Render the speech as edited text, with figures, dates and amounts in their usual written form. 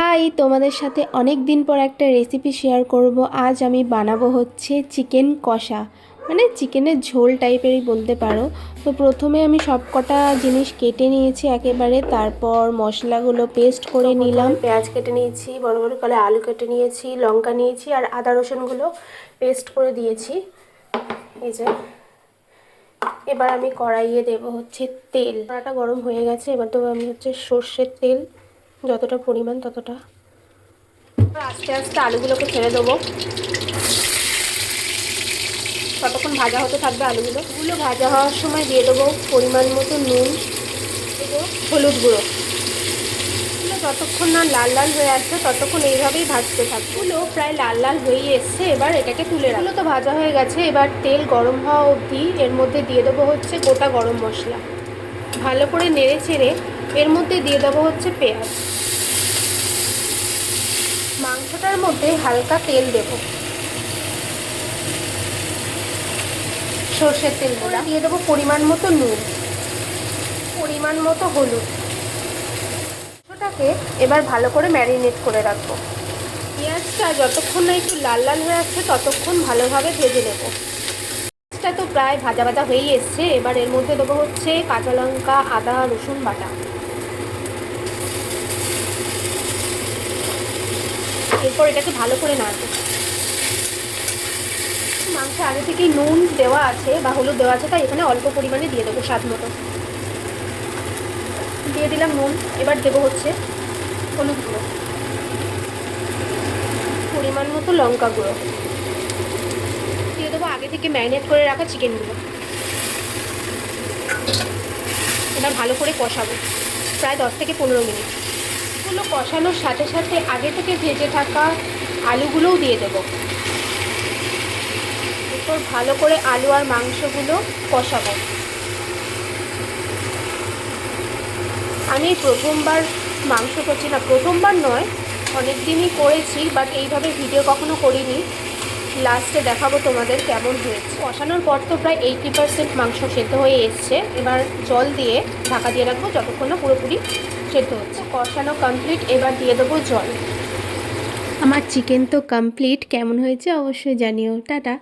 High, তোমাদের সাথে অনেক দিন পর একটা রেসিপি শেয়ার করব। আজ আমি বানাবো হচ্ছে চিকেন কষা, মানে চিকেনের ঝোল টাইপেরই বলতে পারো। তো প্রথমে আমি সব কটা জিনিস কেটে নিয়েছি একেবারে, তারপর মশলাগুলো পেস্ট করে নিলাম। পেঁয়াজ কেটে নিয়েছি, বড় বড় করে আলু কেটে নিয়েছি, লঙ্কা নিয়েছি আর আদা রসুনগুলো পেস্ট করে দিয়েছি। এই যে এবার আমি কড়াইয়ে দেব হচ্ছে তেল। কড়াটা গরম হয়ে গেছে, এবার দেবো আমি হচ্ছে সর্ষের তেল, যতটা পরিমাণ ততটা। আস্তে আস্তে আলুগুলোকে ছেড়ে দেবো, ততক্ষণ ভাজা হতে থাকবে। আলুগুলো ভাজা হওয়ার সময় দিয়ে দেবো পরিমাণ মতো নুন, দেবো হলুদ গুঁড়ো। যতক্ষণ না লাল লাল হয়ে আসছে ততক্ষণ এইভাবেই ভাজতে থাকবে। প্রায় লাল লাল হয়ে এসছে, এবার এটাকে তুলে রাখবো। তো ভাজা হয়ে গেছে, এবার তেল গরম হওয়া অবধি এর মধ্যে দিয়ে দেবো হচ্ছে গোটা গরম মশলা। ভালো করে নেড়ে চেড়ে এর মধ্যে দিয়ে দেবো হচ্ছে পেঁয়াজ। মাংসটার মধ্যে হালকা তেল দেবো, সর্ষের তেল দিয়ে দেবো পরিমাণ মতো নুন, পরিমাণ মতো হলুদ। ওটাকে এবার ভালো করে ম্যারিনেট করে রাখবো। পেঁয়াজটা যতক্ষণ না একটু লাল লাল হয়ে আসছে ততক্ষণ ভালোভাবে ভেজে নেব। পেঁয়াজটা তো প্রায় ভাজা ভাজা হয়েই এসছে, এবার এর মধ্যে দেবো হচ্ছে কাঁচা লঙ্কা, আদা রসুন বাটা। এরপর এটাকে ভালো করে নাড়বো। মাংসে আগে থেকেই নুন দেওয়া আছে বা হলুদ দেওয়া আছে, তাই এখানে অল্প পরিমাণে দিয়ে দেবো স্বাদ মতো। দিয়ে দিলাম নুন, এবার দেবো হচ্ছে হলুদ গুঁড়ো, পরিমাণ মতো লঙ্কা গুঁড়ো, দিয়ে দেবো আগে থেকে ম্যারিনেট করে রাখা চিকেনগুলো। এবার ভালো করে কষাবো প্রায় 10 থেকে 15 মিনিট। এগুলো কষানোর সাথে সাথে আগে থেকে ভেজে থাকা আলুগুলোও দিয়ে দেবো। এরপর ভালো করে আলু আর মাংসগুলো কষাবো। আমি প্রথমবার মাংস করছি, না প্রথমবার নয়, অনেক দিনই করেছি, বাট এইভাবে ভিডিও কখনো করিনি। লাস্টে দেখাবো তোমাদের কেমন হয়েছে। কষানোর পর তো প্রায় 80% মাংস সেদ্ধ হয়ে এসছে। এবার জল দিয়ে ঢাকা দিয়ে রাখবো যতক্ষণ না পুরোপুরি সেদ্ধ হচ্ছে। কষানো কমপ্লিট, এবার দিয়ে দেবো জল। আমার চিকেন তো কমপ্লিট, কেমন হয়েছে অবশ্যই জানিও। টাটা।